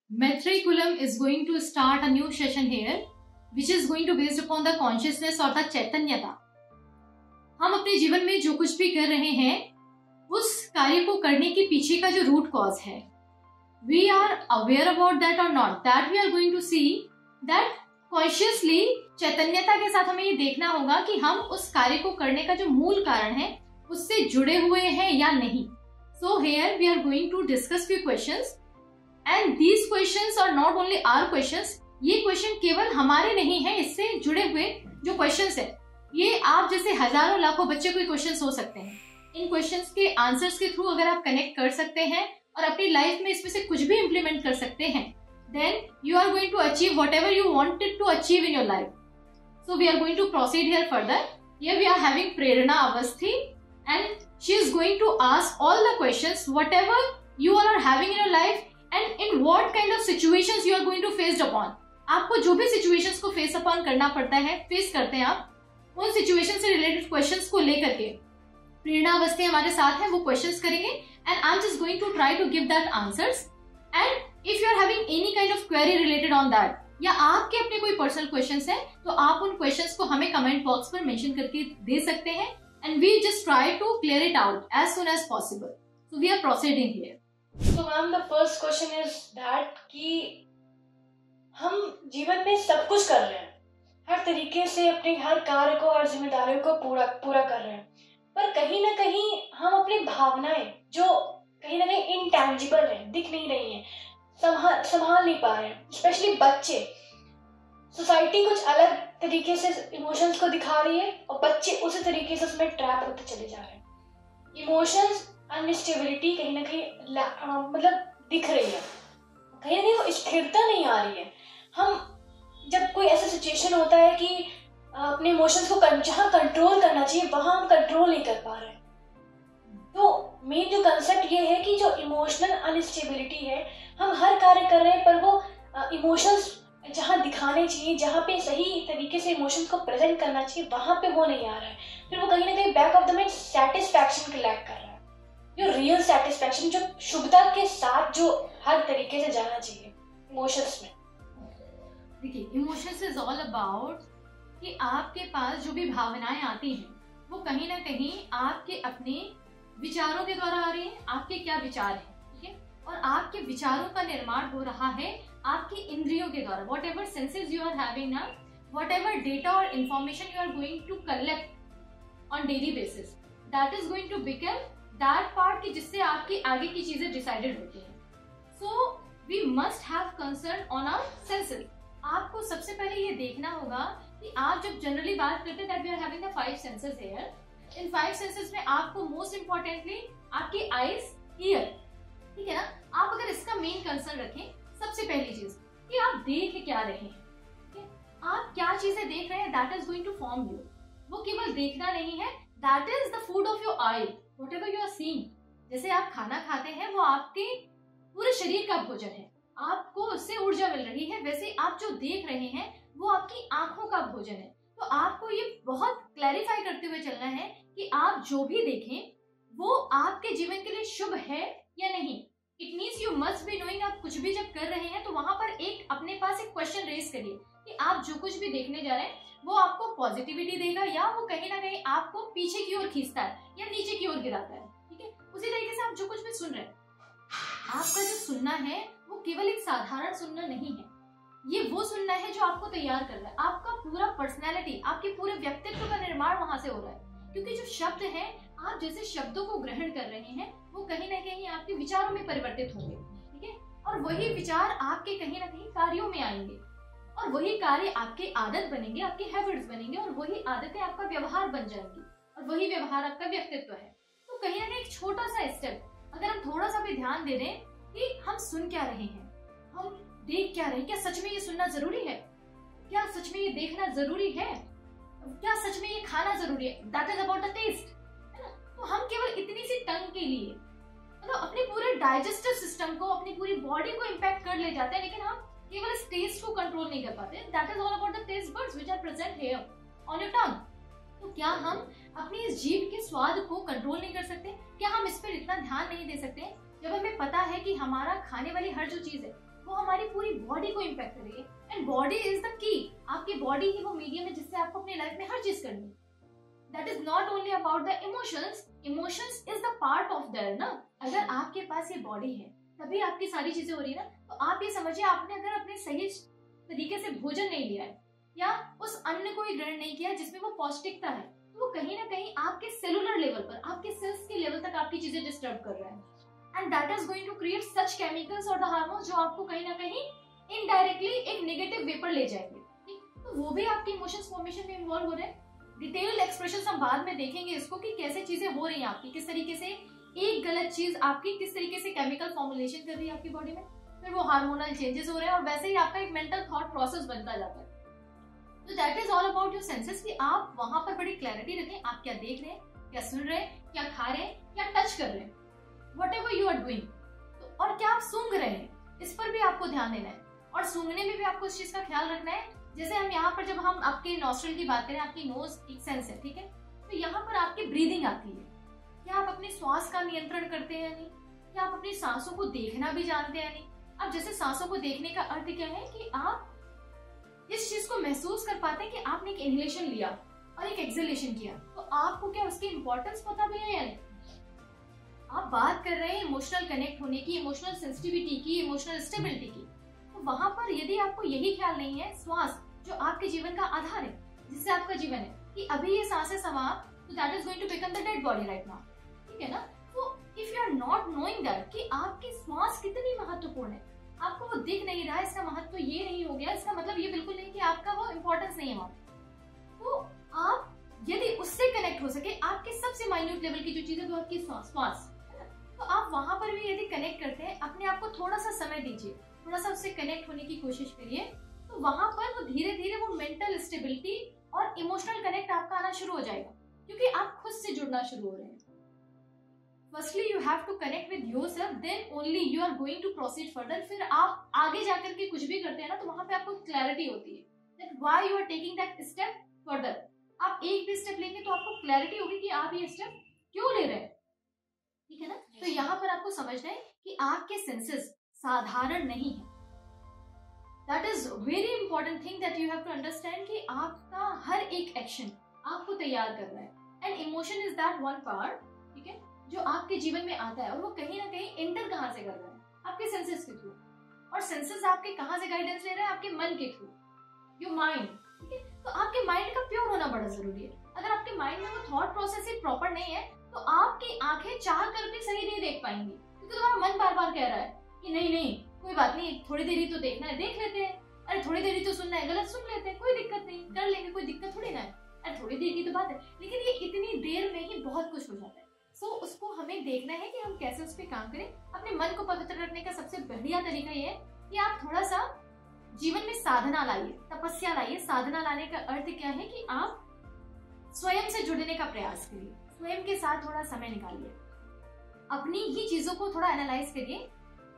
Matriculum is going to start a new session here, which is going to based upon the consciousness और the चैतन्यता। हम अपने जीवन में जो कुछ भी कर रहे हैं उस कार्य को करने के पीछे का जो रूट कॉज है, we are aware about that or not, that we are going to see that consciously चैतन्यता के साथ हमें ये देखना होगा कि हम उस कार्य को करने का जो मूल कारण है उससे जुड़े हुए हैं या नहीं। So here we are going to discuss few questions and these questions are not only our questions, ये क्वेश्चन केवल हमारे नहीं है, इससे जुड़े हुए जो क्वेश्चंस है ये आप जैसे हजारों लाखों बच्चे को क्वेश्चंस हो सकते हैं। इन क्वेश्चंस के आंसर्स के थ्रू अगर आप कनेक्ट कर सकते हैं और अपनी लाइफ में इसमें से कुछ भी इंप्लीमेंट कर सकते हैं, then you are going to achieve whatever you wanted to achieve in your life. So we are going to proceed here further. Here we are having Prerna Avasthi and she is going to ask all the questions whatever you all are having in your life and in what kind of situations you are going to face upon. आपको जो भी situations को face upon करना पड़ता है, face करते हैं आप, उन situation से related questions को लेकर के प्रेरणा अवस्थी हमारे साथ है, वो questions करेंगे and I'm just going to try to give that answers. And if you are having any kind of query related on that या आपके अपने कोई पर्सनल क्वेश्चंस हैं तो आप उन क्वेश्चंस को हमें कमेंट बॉक्स पर मेंशन करके दे सकते हैं and we just try to clear it out as soon as possible. So we are proceeding here. So ma'am, the first question is that कि हम जीवन में सब कुछ कर रहे हैं, हर तरीके से अपने हर कार्य को, हर जिम्मेदारियों को पूरा कर रहे हैं, पर कहीं ना कहीं हम अपनी भावनाएं जो कहीं ना कहीं इंटैंजिबल हैं, दिख नहीं रही हैं, संभाल नहीं पा रहे हैं। स्पेशली बच्चे, सोसाइटी कुछ अलग तरीके से इमोशंस को दिखा रही है और बच्चे उसी तरीके से उसमें ट्रैप होते चले जा रहे हैं। इमोशंस अनस्टेबिलिटी कहीं ना कहीं मतलब दिख रही है, कहीं ना कहीं वो स्थिरता नहीं आ रही है। हम जब कोई ऐसा सिचुएशन होता है कि अपने इमोशंस को जहाँ कंट्रोल करना चाहिए वहां हम कंट्रोल नहीं कर पा रहे, तो मेन जो कंसेप्ट ये है कि जो इमोशनल अनस्टेबिलिटी है, हम हर कार्य कर रहे हैं पर वो इमोशंस जहाँ दिखाने चाहिए, जहाँ पे सही तरीके से इमोशंस को प्रेजेंट करना चाहिए, वहां पे वो नहीं आ रहा है। फिर वो कहीं ना कहीं back of the mind satisfaction को लैक कर रहा है, जो रियल सेटिस्फैक्शन, जो शुभता के साथ जो हर तरीके से जाना चाहिए इमोशंस में। देखिए, इमोशंस इज ऑल अबाउट कि आपके पास जो भी भावनाएं आती हैं वो कहीं ना कहीं आपके अपने विचारों के द्वारा आ रही है। आपके क्या विचार हैं, ठीक है, और आपके विचारों का निर्माण हो रहा है आपकी इंद्रियों के द्वारा। Whatever senses you are having ना, वॉट एवर डेटा और information you are going to collect on daily basis, that is going to become that part कि जिससे आपकी आगे की चीजें डिसाइडेड होती हैं। So we must have concern on our senses. आपको सबसे पहले ये देखना होगा कि आप जब जनरली बात करते हैं that we are having the 5 senses here, इन 5 सेंसेस में आपको मोस्ट इंपॉर्टेंटली आपकी आईज, ईयर, ठीक है ना, आप अगर इसका मेन कंसर्न रखें, सबसे पहली चीज कि आप देख क्या रहे हैं, ठीक है, आप क्या चीजें देख रहे हैं, that is going to form you. वो केवल देखना नहीं है, that is the food of your eye, whatever you are seeing. जैसे आप खाना खाते हैं वो आपके पूरे शरीर का भोजन है, आपको उससे ऊर्जा मिल रही है, वैसे आप जो देख रहे हैं वो आपकी आंखों का भोजन है। तो आपको ये बहुत क्लैरिफाई करते हुए चलना है कि आप जो भी देखें वो आपके जीवन के लिए शुभ है या नहीं। It means you must be knowing, आप कुछ भी जब कर रहे हैं तो वहां पर एक अपने पास एक क्वेश्चन रेज करिए कि आप जो कुछ भी देखने जा रहे हैं वो आपको पॉजिटिविटी देगा या वो कहीं ना कहीं आपको पीछे की ओर खींचता है या नीचे की ओर गिराता है, ठीक है। उसी तरीके से आप जो कुछ भी सुन रहे हैं, आपका जो सुनना है वो केवल एक साधारण सुनना नहीं है, ये वो सुनना है जो आपको तैयार कर रहा है। आपका पूरा पर्सनैलिटी, आपके पूरे व्यक्तित्व का निर्माण वहां से हो रहा है, क्योंकि जो शब्द है, आप जैसे शब्दों को ग्रहण कर रहे हैं वो कहीं ना कहीं आपके विचारों में परिवर्तित होंगे, ठीक है, और वही विचार आपके कहीं ना कहीं कार्यों में आएंगे और वही कार्य आपके आदत बनेंगे, आपके हैबिट्स बनेंगे और वही आदतें आपका व्यवहार बन जाएंगी और वही व्यवहार आपका व्यक्तित्व है। तो कहीं ना कहीं एक छोटा सा स्टेप अगर हम थोड़ा सा भी ध्यान दे दें कि हम सुन क्या रहे हैं, हम देख क्या रहे हैं, क्या सच में ये सुनना जरूरी है, क्या सच में ये देखना जरूरी है, क्या सच में ये खाना जरूरी है, that is about the taste, है ना। तो हम केवल इतनी सी टंग के लिए मतलब अपने पूरे डाइजेस्टिव सिस्टम को, अपनी पूरी बॉडी को इम्पैक्ट कर ले जाते हैं, लेकिन हम केवल इस टेस्ट को कंट्रोल नहीं कर पाते। That is all about the taste buds which are present here on your tongue. तो क्या हम अपनी इस जीभ के स्वाद को कंट्रोल नहीं कर सकते? क्या हम इस पर इतना ध्यान नहीं दे सकते जब हमें पता है कि हमारा खाने वाली हर जो चीज है वो हमारी पूरी बॉडी को इम्पैक्ट करेगी। And body is the key. आपकी बॉडी ही वो मीडियम है जिससे आपको अपनी लाइफ में हर चीज करनी है। That is not only about the emotions, emotions is the part of that ना। अगर आपके पास ये बॉडी है तभी आपकी सारी चीजें हो रही है ना। तो आप ये समझिए, आपने अगर अपने सही तरीके से भोजन नहीं लिया है या उस अन्न को ग्रहण नहीं किया जिसमें वो पौष्टिकता है, तो वो कहीं ना कहीं आपके सेलुलर लेवल पर, आपके सेल्स के लेवल तक आपकी चीजें डिस्टर्ब कर रहा है। And that is going to create such chemicals और द हार्मोन्स जो आपको कहीं ना कहीं इनडायरेक्टली एक नेगेटिव वे पर ले जाएंगे। तो वो भी आपके इमोशंस फॉर्मेशन में इन्वॉल्व हो रहे हैं। डिटेल्ड एक्सप्रेशन हम बाद में देखेंगे इसको कि कैसे चीजें हो रही हैं आपकी, किस तरीके से एक गलत चीज आपकी किस तरीके से केमिकल फॉर्मुलेशन कर रही है आपकी बॉडी में, फिर वो हार्मोनल चेंजेस हो रहे हैं और वैसे ही आपका एक मेंटल थॉट प्रोसेस बनता जाता है। तो that is all about your senses कि आप वहां पर बड़ी क्लैरिटी रखें, आप क्या देख रहे हैं, क्या सुन रहे हैं, क्या खा रहे हैं, क्या टच कर रहे हैं, whatever you are doing, और क्या आप सूंघ रहे हैं, इस पर भी आपको ध्यान देना है। और सूंघने में भी आपको इस चीज का ख्याल रखना है। जैसे हम यहाँ पर जब हम आपके नॉस्ट्रल की बात करें, आपकी नोज एक सेंस है, ठीक है, तो यहाँ पर आपकी ब्रीदिंग आती है। क्या आप अपने श्वास का नियंत्रण करते हैं या नहीं? क्या आप अपनी सांसों को देखना भी जानते हैं या नहीं? अब जैसे सांसों को देखने का अर्थ क्या है कि आप इस चीज को महसूस कर पाते हैं कि आपने एक इनहेलेशन लिया और एक एक्सहेलेशन किया, तो आपको क्या उसकी इंपॉर्टेंस पता भी है या नहीं? आप बात कर रहे हैं इमोशनल कनेक्ट होने की, इमोशनल सेंसिटिविटी की, इमोशनल स्टेबिलिटी की, तो वहां पर यदि आपको यही ख्याल नहीं है, श्वास जो आपके जीवन का आधार है, जिससे आपका जीवन है, कि अभी ये सांसें समाप्त, तो that is going to become the dead body right now, ठीक है ना। तो if you are not knowing that कि आपकी श्वास कितनी महत्वपूर्ण है, आपको वो दिख नहीं रहा है, इसका महत्व ये नहीं हो गया, इसका मतलब ये बिल्कुल नहीं कि आपका वो इम्पोर्टेंस नहीं है वहां। तो आप यदि उससे कनेक्ट हो सके, आपके सबसे माइन्यूट लेवल की जो चीजें, तो आपकी श्वास, तो आप वहां पर भी यदि कनेक्ट करते हैं, अपने आप को थोड़ा सा समय दीजिए, थोड़ा सा उससे कनेक्ट होने की कोशिश करिए, तो वहां पर वो धीरे धीरे वो मेंटल स्टेबिलिटी और इमोशनल कनेक्ट आपका आना शुरू हो जाएगा, क्योंकि आप खुद से जुड़ना शुरू हो रहे हैं। Firstly you have to connect with yourself, then only you are going to proceed further. फिर आप आगे जाकर के कुछ भी करते हैं ना, तो वहां पे आपको क्लैरिटी होती है that why you are taking that step further. आप एक भी स्टेप लेंगे तो आपको क्लैरिटी होगी कि आप ये स्टेप क्यों ले रहे हैं, ठीक है ना। तो यहाँ पर आपको समझना है कि आपके सेंसेस साधारण नहीं है। That is very important thing that you have to understand कि आपका हर एक एक्शन आपको तैयार कर रहा है। And emotion is that one part, ठीक है, जो आपके जीवन में आता है, और वो कहीं ना कहीं एंटर कहाँ से कर रहा है, आपके सेंसेस के थ्रू। और सेंसेस आपके कहाँ से गाइडेंस ले रहे हैं, आपके मन के थ्रू, योर माइंड, ठीक है। तो आपके माइंड का प्योर होना बड़ा जरूरी है। अगर आपके माइंड में वो थॉट प्रोसेस ही प्रॉपर नहीं है, तो आपकी आंखें चाह कर भी सही नहीं देख पाएंगी, क्योंकि तुम्हारा मन बार बार कह रहा है कि नहीं नहीं कोई बात नहीं, थोड़ी देर ही तो देखना है, देख लेते हैं, अरे थोड़ी देर ही तो सुनना है, गलत सुन लेते हैं, कोई दिक्कत नहीं, कर लेंगे, कोई दिक्कत थोड़ी ना है, अरे थोड़ी देर की तो बात है। लेकिन ये इतनी देर में ही बहुत कुछ हो जाता है। सो उसको हमें देखना है कि हम कैसे उस पर काम करें। अपने मन को पवित्र रखने का सबसे बढ़िया तरीका ये है कि आप थोड़ा सा जीवन में साधना लाइए, तपस्या लाइए। साधना लाने का अर्थ क्या है कि आप स्वयं से जुड़ने का प्रयास करिए, स्वयं के साथ थोड़ा समय निकालिए, अपनी ही चीजों को थोड़ा एनालाइज करिए,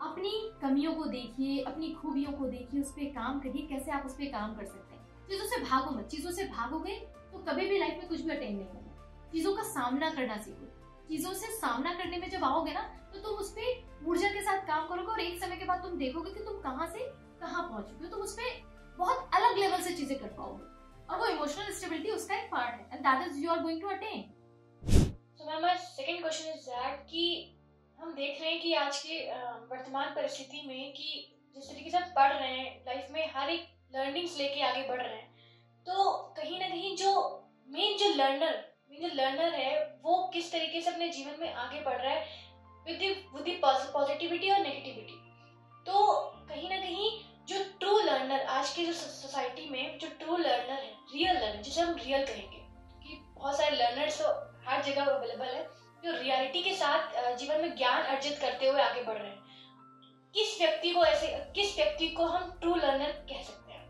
अपनी कमियों को देखिए, अपनी खूबियों को देखिए, उस पर काम करिए, कैसे आप उस पर काम कर सकते हैं। चीजों से भागो मत, चीजों से भागोगे तो कभी भी लाइफ में कुछ भी अटेन नहीं होगा। चीजों का सामना करना सीखो। चीजों से सामना करने में जब आओगे ना, तो तुम उस पर ऊर्जा के साथ काम करोगे, और एक समय के बाद तुम देखोगे कि तुम कहाँ से कहाँ पहुंच चुके हो। तुम उस पर बहुत अलग लेवल से चीजें कर पाओगे, और वो इमोशनल स्टेबिलिटी उसका एक पार्ट है, and that is you are going to attain. So ma'am, my second question is that कि हम देख रहे हैं कि आज के वर्तमान परिस्थिति में कि जिस तरीके से हम पढ़ रहे हैं, लाइफ में हर एक लर्निंग्स लेके आगे बढ़ रहे हैं, तो कहीं ना कहीं जो मेन जो लर्नर है वो किस तरीके से अपने जीवन में आगे बढ़ रहा है विद पॉजिटिविटी और नेगेटिविटी। तो कहीं ना कहीं जो ट्रू लर्नर आज की जो सोसाइटी में जो ट्रू लर्नर है, रियल लर्नर जिसे हम रियल कहेंगे, कि बहुत सारे लर्नर्स तो हर जगह अवेलेबल है जो रियलिटी के साथ जीवन में ज्ञान अर्जित करते हुए आगे बढ़ रहे हैं। किस व्यक्ति को हम ट्रू लर्नर कह सकते हैं,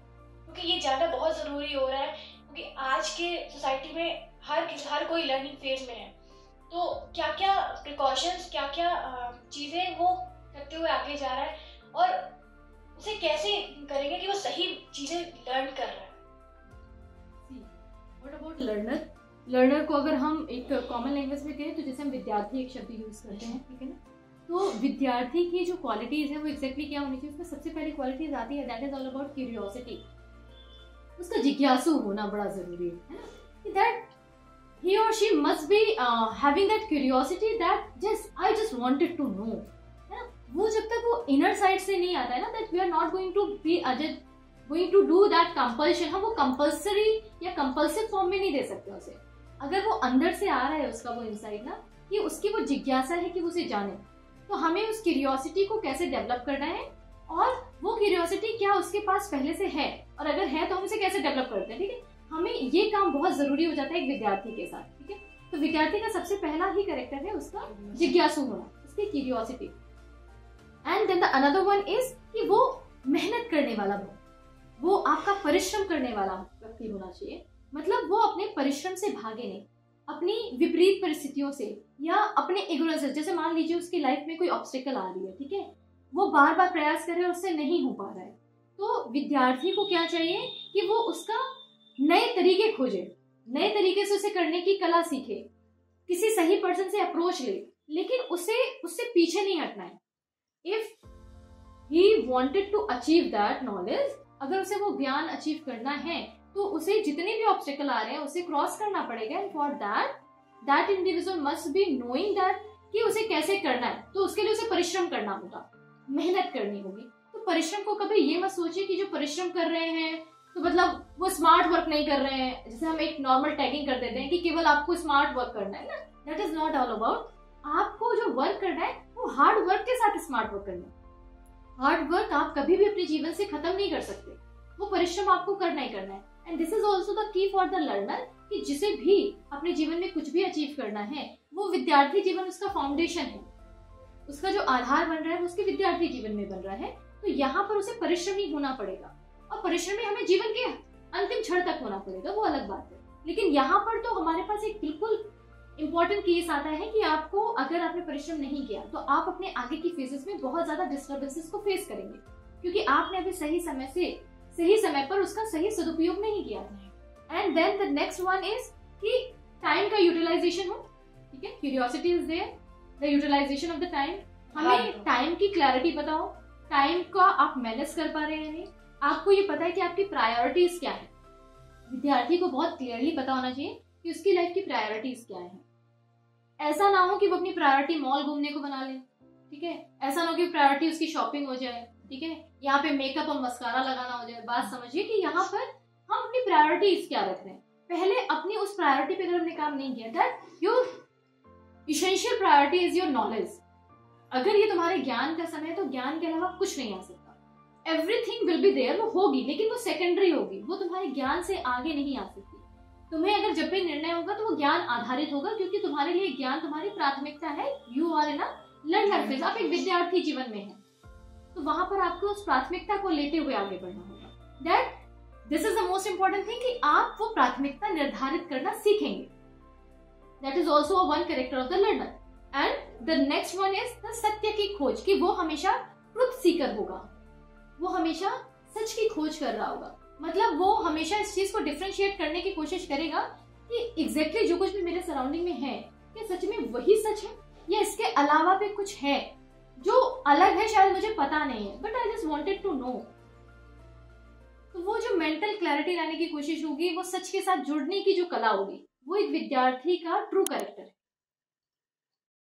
क्योंकि ये जानना बहुत जरूरी हो रहा है, क्योंकि आज के सोसाइटी में हर कोई लर्निंग फेज में है। तो क्या क्या प्रिकॉशंस, क्या क्या चीजें वो करते हुए आगे जा रहा है, और उसे कैसे करेंगे कि वो सही चीजें लर्न कर रहा है। व्हाट अबाउट लर्नर को अगर हम एक कॉमन लैंग्वेज में कहें तो जैसे हम विद्यार्थी एक शब्द यूज करते हैं, ठीक है ना, तो विद्यार्थी की जो क्वालिटीज है वो एग्जैक्टली क्या होनी चाहिए, उसमें सबसे पहली क्वालिटीज आती है that is all about curiosity. उसका जिज्ञासु होना बड़ा जरूरी है, that he or she must be having that curiosity that just I just wanted to know, है ना। वो जब तक वो इनर साइड से नहीं आता है ना, that we are not going to be going to do that compulsion, हम वो कंपल्सरी या कंपल्सिव फॉर्म में नहीं दे सकते उसे। अगर वो अंदर से आ रहा है उसका वो इनसाइड ना, कि उसकी वो जिज्ञासा है कि वो उसे जाने, तो हमें उस क्यूरियोसिटी को कैसे डेवलप करना है, और वो क्यूरियोसिटी क्या उसके पास पहले से है, और अगर है तो हम उसे कैसे डेवलप करते हैं। ठीक है, हमें ये काम बहुत जरूरी हो जाता है एक विद्यार्थी के साथ। ठीक है, तो विद्यार्थी का सबसे पहला ही कैरेक्टर है उसका जिज्ञासु होना, उसकी curiosity. And then the another one is कि वो मेहनत करने वाला हो, वो आपका परिश्रम करने वाला व्यक्ति होना चाहिए। मतलब वो अपने परिश्रम से भागे नहीं, अपनी विपरीत परिस्थितियों से या अपने इग्नोरेंस से, जैसे मान लीजिए उसकी लाइफ में कोई ऑब्स्टिकल आ रही है, ठीक है, वो बार बार प्रयास करे और उससे नहीं हो पा रहा है, तो विद्यार्थी को क्या चाहिए कि वो उसका नए तरीके खोजे, नए तरीके से उसे करने की कला सीखे, किसी सही पर्सन से अप्रोच ले, लेकिन उससे पीछे नहीं हटना है। If he wanted to achieve that knowledge, अगर उसे वो ज्ञान अचीव करना है तो उसे जितने भी ऑब्स्टेकल आ रहे हैं उसे क्रॉस करना पड़ेगा। And for that individual must be knowing that कि उसे कैसे करना है, तो उसके लिए उसे परिश्रम करना होगा, मेहनत करनी होगी। तो परिश्रम को कभी ये मत सोचिए कि जो परिश्रम कर रहे हैं तो मतलब वो स्मार्ट वर्क नहीं कर रहे हैं, जैसे हम एक नॉर्मल टैगिंग कर देते हैं कि केवल आपको स्मार्ट वर्क करना है ना, that is not all about. आपको जो वर्क करना है वो हार्ड वर्क के साथ स्मार्ट वर्क करना है। हार्ड वर्क आप कभी भी अपने जीवन से खत्म नहीं कर सकते, वो परिश्रम आपको करना ही करना है। And this is also the key for the learner, कि जिसे भी अपने जीवन में कुछ भी अचीव करना है, वो विद्यार्थी जीवन उसका फाउंडेशन है, उसका जो आधार बन रहा है वो उसके विद्यार्थी जीवन में बन रहा है। तो यहाँ पर उसे परिश्रमी होना पड़ेगा, और परिश्रमी हमें जीवन के अंतिम क्षण तक होना पड़ेगा, वो अलग बात है। लेकिन यहाँ पर तो हमारे पास एक बिल्कुल इंपॉर्टेंट केस आता है कि आपको, अगर आपने परिश्रम नहीं किया तो आप अपने आगे की फेजेस में बहुत ज्यादा डिस्टर्बेंसेस को फेस करेंगे, क्योंकि आपने अभी सही समय पर उसका सही सदुपयोग नहीं किया। And then the next one is कि टाइम का यूटिलाइजेशन हो। ठीक है, curiosity is there, the utilization of the time, हमें टाइम की क्लैरिटी पता हो, टाइम का आप मैनेज कर पा रहे हैं नहीं, आपको ये पता है कि आपकी प्रायोरिटीज क्या है। विद्यार्थी को बहुत क्लियरली पता होना चाहिए कि उसकी लाइफ की प्रायोरिटीज क्या है। ऐसा ना हो कि वो अपनी प्रायोरिटी मॉल घूमने को बना ले, ठीक है, ऐसा ना हो कि प्रायोरिटी उसकी शॉपिंग हो जाए, ठीक है, यहाँ पे मेकअप और मस्कारा लगाना हो जाए। बात समझिए कि यहाँ पर हम अपनी प्रायोरिटीज क्या रख रहे हैं। पहले अपनी उस प्रायोरिटी पे अगर हमने काम नहीं किया, that your essential priority is your knowledge. अगर ये तुम्हारे ज्ञान का समय है तो ज्ञान के अलावा कुछ नहीं आ सकता। एवरीथिंग विल बी देयर, वो होगी, लेकिन वो सेकेंडरी होगी, वो तुम्हारे ज्ञान से आगे नहीं आ सकती। तुम्हें अगर जब भी निर्णय होगा तो वो ज्ञान आधारित होगा, क्योंकि तुम्हारे लिए ज्ञान तुम्हारी प्राथमिकता है। You are in a learner phase, आप एक विद्यार्थी जीवन में है, तो वहां पर आपको उस प्राथमिकता को लेते हुए आगे बढ़ना होगा। That this is the most important thing कि आप वो प्राथमिकता निर्धारित करना सीखेंगे। That is also one character of the learner. And the next one is the सत्य की खोज, कि वो हमेशा ट्रुथ सीकर होगा, वो हमेशा सच की खोज कर रहा होगा। मतलब वो हमेशा इस चीज को डिफरेंशिएट करने की कोशिश करेगा कि एग्जैक्टली जो कुछ भी मेरे सराउंडिंग में है, क्या सच में वही सच है, या इसके अलावा भी कुछ है जो अलग है, शायद मुझे पता नहीं है, but I just wanted to know. तो वो जो मेंटल क्लैरिटी लाने की कोशिश होगी, वो सच के साथ जुड़ने की जो कला होगी, वो एक विद्यार्थी का ट्रू कैरेक्टर है।